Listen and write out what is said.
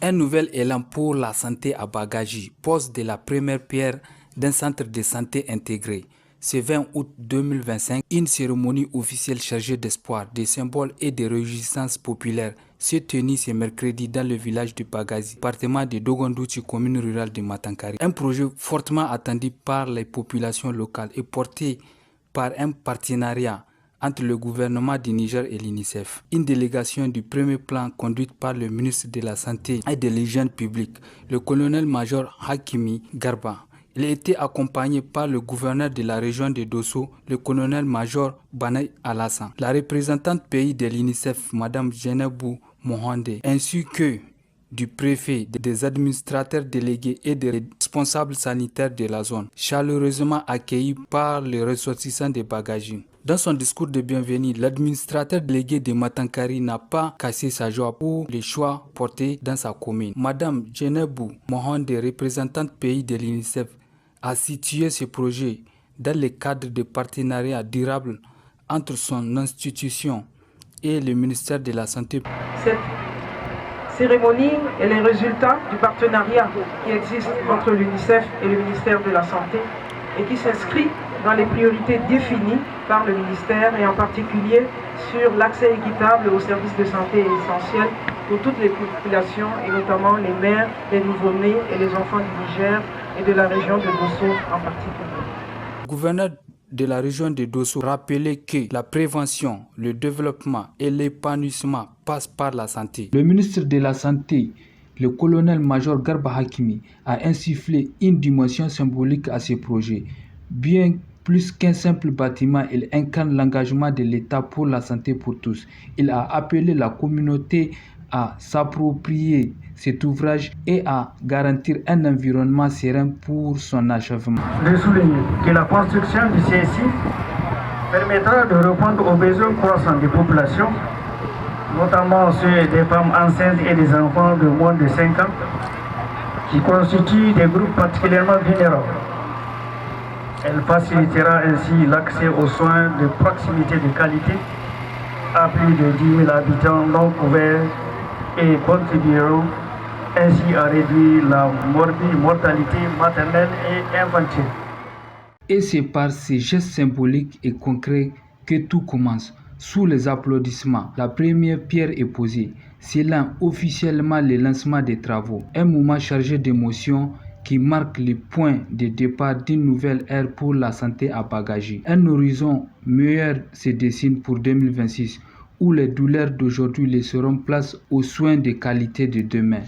Un nouvel élan pour la santé à Bagaji pose de la première pierre d'un centre de santé intégré. Ce 20 août 2025, une cérémonie officielle chargée d'espoir, de symboles et de réjouissances populaires s'est tenue ce mercredi dans le village de Bagaji, département de Dogondouchi, commune rurale de Matankari. Un projet fortement attendu par les populations locales et porté par un partenariat entre le gouvernement du Niger et l'UNICEF. Une délégation du premier plan conduite par le ministre de la Santé et de l'Hygiène publique, le colonel-major Hakimi Garba. Il a été accompagné par le gouverneur de la région de Dosso, le colonel-major Banay Alassane, la représentante pays de l'UNICEF, Mme Jenebou Mohande, ainsi que du préfet, des administrateurs délégués et des responsables sanitaires de la zone, chaleureusement accueillis par les ressortissants de Bagaji. Dans son discours de bienvenue, l'administrateur délégué de Matankari n'a pas cassé sa joie pour les choix portés dans sa commune. Madame Jenebou Mohande, représentante pays de l'UNICEF, a situé ce projet dans le cadre de partenariat durable entre son institution et le ministère de la Santé. Cette cérémonie est le résultat du partenariat qui existe entre l'UNICEF et le ministère de la Santé et qui s'inscrit dans les priorités définies par le ministère et en particulier sur l'accès équitable aux services de santé essentiels pour toutes les populations et notamment les mères, les nouveau-nés et les enfants du Niger et de la région de Dosso en particulier. Le gouverneur de la région de Dosso rappelait que la prévention, le développement et l'épanouissement passent par la santé. Le ministre de la Santé, le colonel-major Garba Hakimi, a insufflé une dimension symbolique à ce projet. Bien plus qu'un simple bâtiment, il incarne l'engagement de l'État pour la santé pour tous. Il a appelé la communauté à s'approprier cet ouvrage et à garantir un environnement serein pour son achèvement. Je souligne que la construction du CSI permettra de répondre aux besoins croissants des populations, notamment ceux des femmes enceintes et des enfants de moins de 5 ans, qui constituent des groupes particulièrement vulnérables. Elle facilitera ainsi l'accès aux soins de proximité de qualité à plus de 10 000 habitants non couverts et contribueront ainsi à réduire la mortalité maternelle et infantile. Et c'est par ces gestes symboliques et concrets que tout commence. Sous les applaudissements, la première pierre est posée. C'est là officiellement le lancement des travaux. Un moment chargé d'émotions qui marque le point de départ d'une nouvelle ère pour la santé à Bagaji. Un horizon meilleur se dessine pour 2026, où les douleurs d'aujourd'hui laisseront place aux soins de qualité de demain.